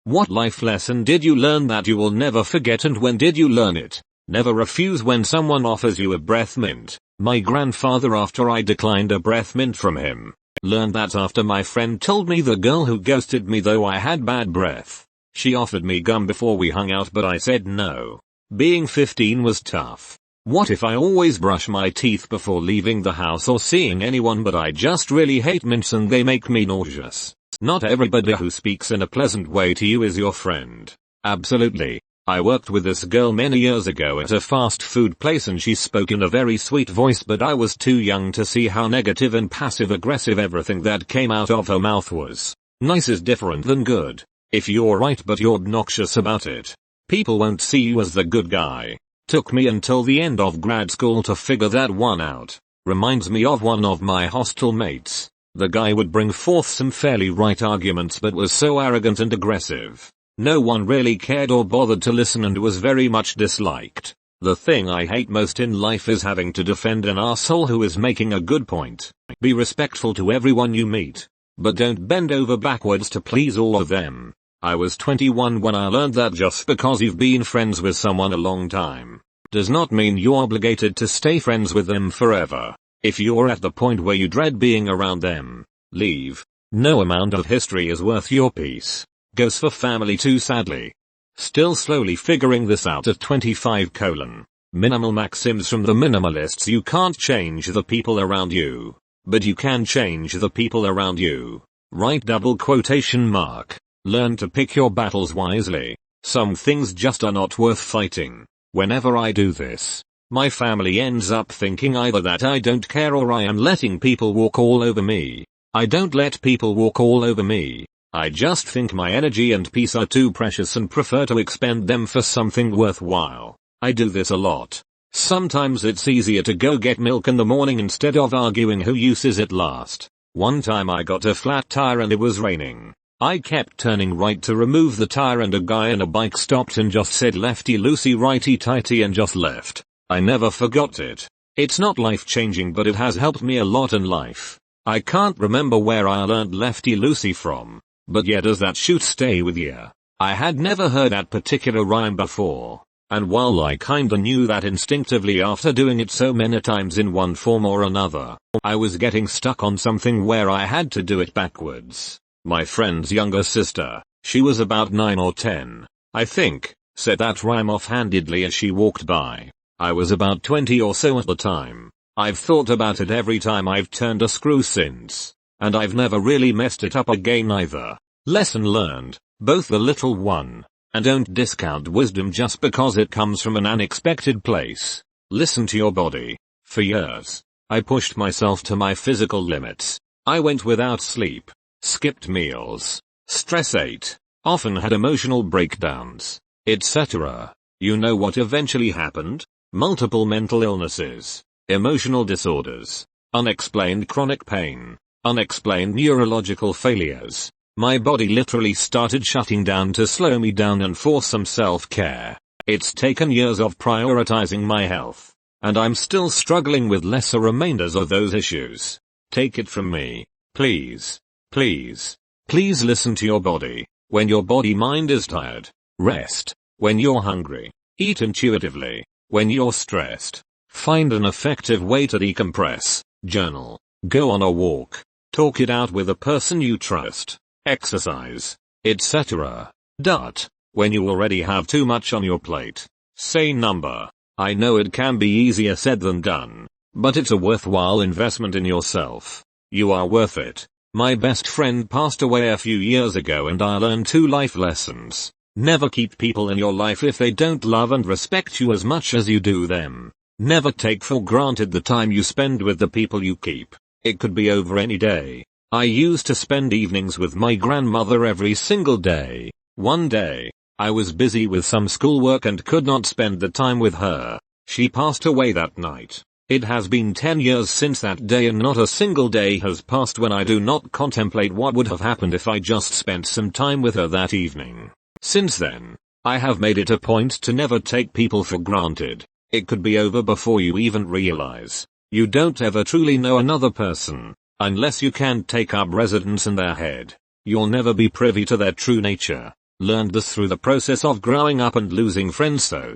What life lesson did you learn that you will never forget, and when did you learn it? Never refuse when someone offers you a breath mint. My grandfather, after I declined a breath mint from him, learned that after my friend told me the girl who ghosted me though I had bad breath. She offered me gum before we hung out but I said no. Being 15 was tough. What if I always brush my teeth before leaving the house or seeing anyone, but I just really hate mints and they make me nauseous? Not everybody who speaks in a pleasant way to you is your friend. Absolutely. I worked with this girl many years ago at a fast food place and she spoke in a very sweet voice, but I was too young to see how negative and passive aggressive everything that came out of her mouth was. Nice is different than good. If you're right but you're obnoxious about it, people won't see you as the good guy. Took me until the end of grad school to figure that one out. Reminds me of one of my hostel mates. The guy would bring forth some fairly right arguments but was so arrogant and aggressive. No one really cared or bothered to listen and was very much disliked. The thing I hate most in life is having to defend an asshole who is making a good point. Be respectful to everyone you meet, but don't bend over backwards to please all of them. I was 21 when I learned that just because you've been friends with someone a long time, does not mean you're obligated to stay friends with them forever. If you're at the point where you dread being around them, leave. No amount of history is worth your peace. Goes for family too, sadly. Still slowly figuring this out at 25. Minimal maxims from the minimalists. You can't change the people around you, but you can change the people around you. Right? Double quotation mark. Learn to pick your battles wisely. Some things just are not worth fighting. Whenever I do this, my family ends up thinking either that I don't care or I am letting people walk all over me. I don't let people walk all over me. I just think my energy and peace are too precious and prefer to expend them for something worthwhile. I do this a lot. Sometimes it's easier to go get milk in the morning instead of arguing who uses it last. One time I got a flat tire and it was raining. I kept turning right to remove the tire and a guy on a bike stopped and just said lefty loosey righty tighty and just left. I never forgot it. It's not life changing but it has helped me a lot in life. I can't remember where I learned lefty loosey from, but yeah, does that shoot stay with ya? I had never heard that particular rhyme before, and while I kinda knew that instinctively after doing it so many times in one form or another, I was getting stuck on something where I had to do it backwards. My friend's younger sister, she was about 9 or 10, I think, said that rhyme offhandedly as she walked by. I was about 20 or so at the time. I've thought about it every time I've turned a screw since, and I've never really messed it up again either. Lesson learned, both the little one, and don't discount wisdom just because it comes from an unexpected place. Listen to your body. For years, I pushed myself to my physical limits. I went without sleep, skipped meals, stress ate, often had emotional breakdowns, etc. You know what eventually happened? Multiple mental illnesses, emotional disorders, unexplained chronic pain, unexplained neurological failures. My body literally started shutting down to slow me down and for some self-care. It's taken years of prioritizing my health, and I'm still struggling with lesser remainders of those issues. Take it from me, please. Please listen to your body. When your body-mind is tired, rest. When you're hungry, eat intuitively. When you're stressed, find an effective way to decompress. Journal, go on a walk, talk it out with a person you trust, exercise, etc. When you already have too much on your plate, say number. I know it can be easier said than done, but it's a worthwhile investment in yourself. You are worth it. My best friend passed away a few years ago and I learned 2 life lessons. Never keep people in your life if they don't love and respect you as much as you do them. Never take for granted the time you spend with the people you keep. It could be over any day. I used to spend evenings with my grandmother every single day. One day, I was busy with some schoolwork and could not spend the time with her. She passed away that night. It has been 10 years since that day and not a single day has passed when I do not contemplate what would have happened if I just spent some time with her that evening. Since then, I have made it a point to never take people for granted. It could be over before you even realize. You don't ever truly know another person, unless you can take up residence in their head. You'll never be privy to their true nature. Learned this through the process of growing up and losing friends, so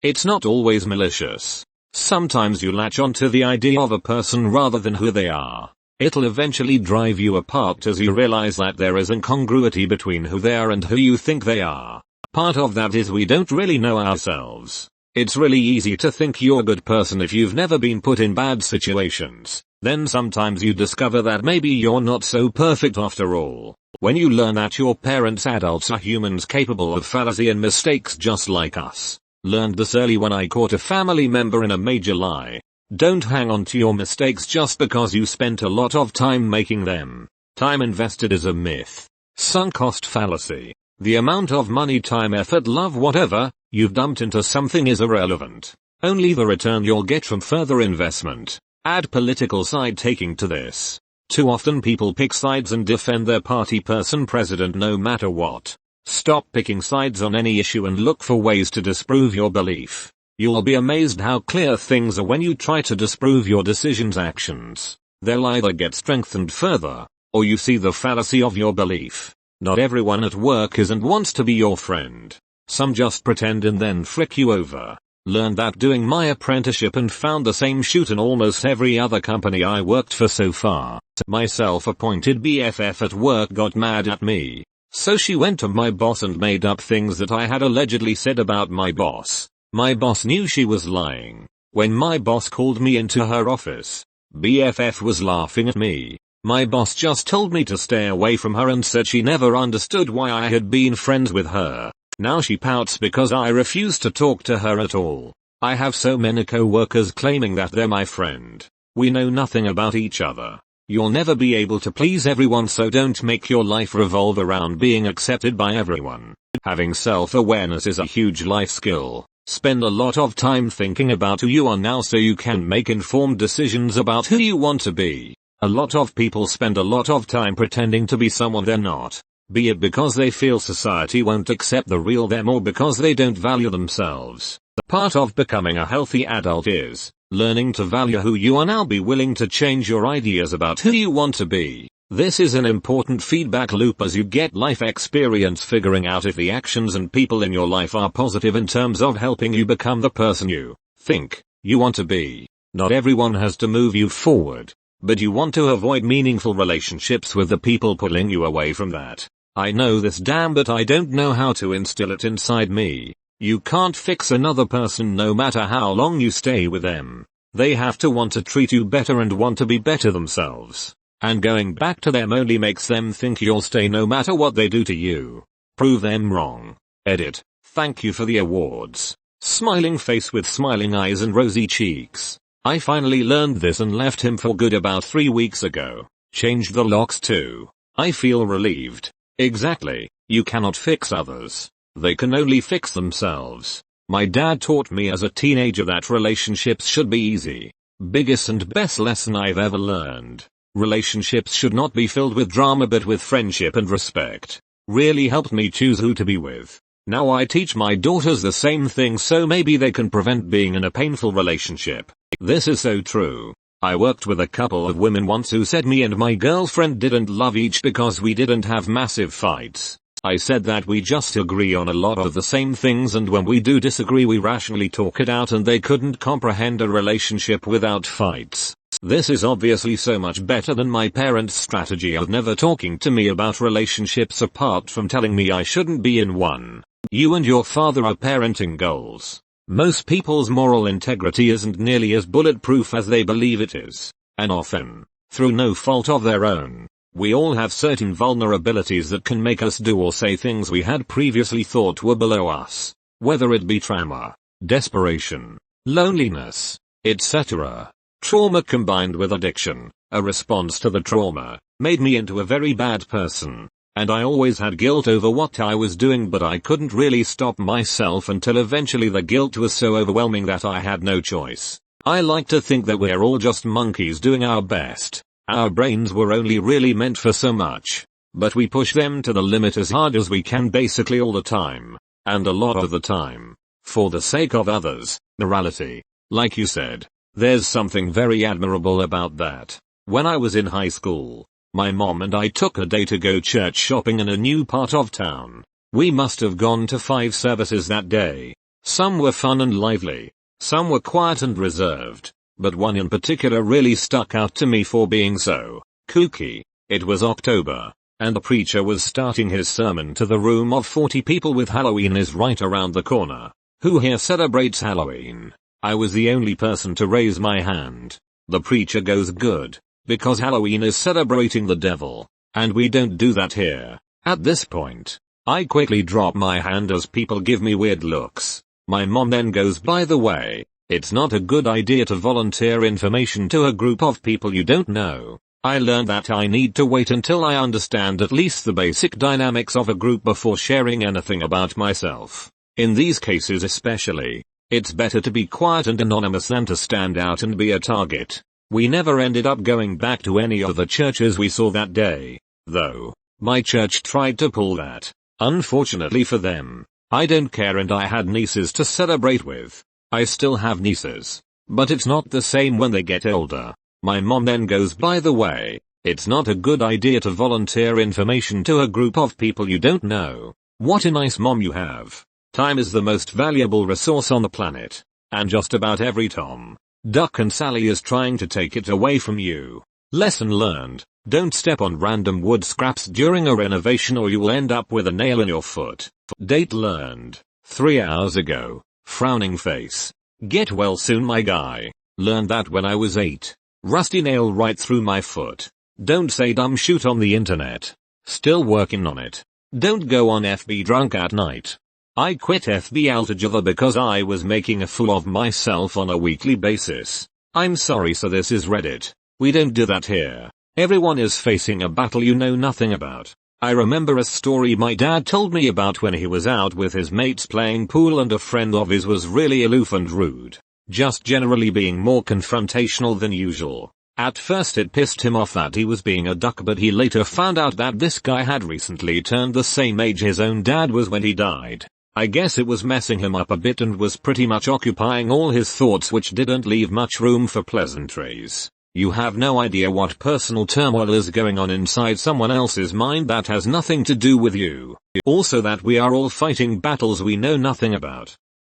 it's not always malicious. Sometimes you latch onto the idea of a person rather than who they are. It'll eventually drive you apart as you realize that there is incongruity between who they are and who you think they are. Part of that is we don't really know ourselves. It's really easy to think you're a good person if you've never been put in bad situations. Then sometimes you discover that maybe you're not so perfect after all. When you learn that your parents' adults are humans capable of fallacy and mistakes just like us. Learned this early when I caught a family member in a major lie. Don't hang on to your mistakes just because you spent a lot of time making them. Time invested is a myth. Sunk cost fallacy. The amount of money, time, effort, love, whatever you've dumped into something is irrelevant. Only the return you'll get from further investment. Add political side taking to this. Too often people pick sides and defend their party, person, president no matter what. Stop picking sides on any issue and look for ways to disprove your belief. You'll be amazed how clear things are when you try to disprove your decisions' actions. They'll either get strengthened further, or you see the fallacy of your belief. Not everyone at work is and wants to be your friend. Some just pretend and then frick you over. Learned that doing my apprenticeship and found the same shoot in almost every other company I worked for so far. My self-appointed BFF at work got mad at me. So she went to my boss and made up things that I had allegedly said about my boss. My boss knew she was lying. When my boss called me into her office, BFF was laughing at me. My boss just told me to stay away from her and said she never understood why I had been friends with her. Now she pouts because I refuse to talk to her at all. I have so many co-workers claiming that they're my friend. We know nothing about each other. You'll never be able to please everyone, so don't make your life revolve around being accepted by everyone. Having self-awareness is a huge life skill. Spend a lot of time thinking about who you are now so you can make informed decisions about who you want to be. A lot of people spend a lot of time pretending to be someone they're not. Be it because they feel society won't accept the real them or because they don't value themselves. Part of becoming a healthy adult is learning to value who you are now. Be willing to change your ideas about who you want to be. This is an important feedback loop as you get life experience, figuring out if the actions and people in your life are positive in terms of helping you become the person you think you want to be. Not everyone has to move you forward, but you want to avoid meaningful relationships with the people pulling you away from that. I know this, damn, but I don't know how to instill it inside me. You can't fix another person no matter how long you stay with them. They have to want to treat you better and want to be better themselves. And going back to them only makes them think you'll stay no matter what they do to you. Prove them wrong. Edit. Thank you for the awards. Smiling face with smiling eyes and rosy cheeks. I finally learned this and left him for good about 3 weeks ago. Changed the locks too. I feel relieved. Exactly. You cannot fix others. They can only fix themselves. My dad taught me as a teenager that relationships should be easy. Biggest and best lesson I've ever learned. Relationships should not be filled with drama but with friendship and respect. Really helped me choose who to be with. Now I teach my daughters the same thing so maybe they can prevent being in a painful relationship. This is so true. I worked with a couple of women once who said me and my girlfriend didn't love each because we didn't have massive fights. I said that we just agree on a lot of the same things, and when we do disagree we rationally talk it out, and they couldn't comprehend a relationship without fights. This is obviously so much better than my parents' strategy of never talking to me about relationships apart from telling me I shouldn't be in one. You and your father are parenting goals. Most people's moral integrity isn't nearly as bulletproof as they believe it is. And often, through no fault of their own, we all have certain vulnerabilities that can make us do or say things we had previously thought were below us. Whether it be trauma, desperation, loneliness, etc. Trauma combined with addiction, a response to the trauma, made me into a very bad person. And I always had guilt over what I was doing, but I couldn't really stop myself until eventually the guilt was so overwhelming that I had no choice. I like to think that we're all just monkeys doing our best. Our brains were only really meant for so much, but we push them to the limit as hard as we can basically all the time. And a lot of the time. For the sake of others, morality. Like you said, there's something very admirable about that. When I was in high school, my mom and I took a day to go church shopping in a new part of town. We must have gone to 5 services that day. Some were fun and lively. Some were quiet and reserved. But one in particular really stuck out to me for being so kooky. It was October, and the preacher was starting his sermon to the room of 40 people with Halloween is right around the corner. Who here celebrates Halloween? I was the only person to raise my hand. The preacher goes, good, because Halloween is celebrating the devil, and we don't do that here. At this point, I quickly drop my hand as people give me weird looks. My mom then goes, by the way, it's not a good idea to volunteer information to a group of people you don't know. I learned that I need to wait until I understand at least the basic dynamics of a group before sharing anything about myself. In these cases especially, it's better to be quiet and anonymous than to stand out and be a target. We never ended up going back to any of the churches we saw that day, though. My church tried to pull that. Unfortunately for them, I don't care, and I had nieces to celebrate with. I still have nieces, but it's not the same when they get older. My mom then goes, by the way, it's not a good idea to volunteer information to a group of people you don't know. What a nice mom you have. Time is the most valuable resource on the planet, and just about every Tom, Duck and Sally is trying to take it away from you. Lesson learned: don't step on random wood scraps during a renovation or you will end up with a nail in your foot. Date learned 3 hours ago. Frowning face. Get well soon, my guy. Learned that when I was 8. Rusty nail right through my foot. Don't say dumb shoot on the internet. Still working on it. Don't go on FB drunk at night. I quit FB altogether because I was making a fool of myself on a weekly basis. I'm sorry, so this is Reddit. We don't do that here. Everyone is facing a battle you know nothing about. I remember a story my dad told me about when he was out with his mates playing pool and a friend of his was really aloof and rude. Just generally being more confrontational than usual. At first it pissed him off that he was being a duck, but he later found out that this guy had recently turned the same age his own dad was when he died. I guess it was messing him up a bit and was pretty much occupying all his thoughts, which didn't leave much room for pleasantries. You have no idea what personal turmoil is going on inside someone else's mind that has nothing to do with you. Also that we are all fighting battles we know nothing about.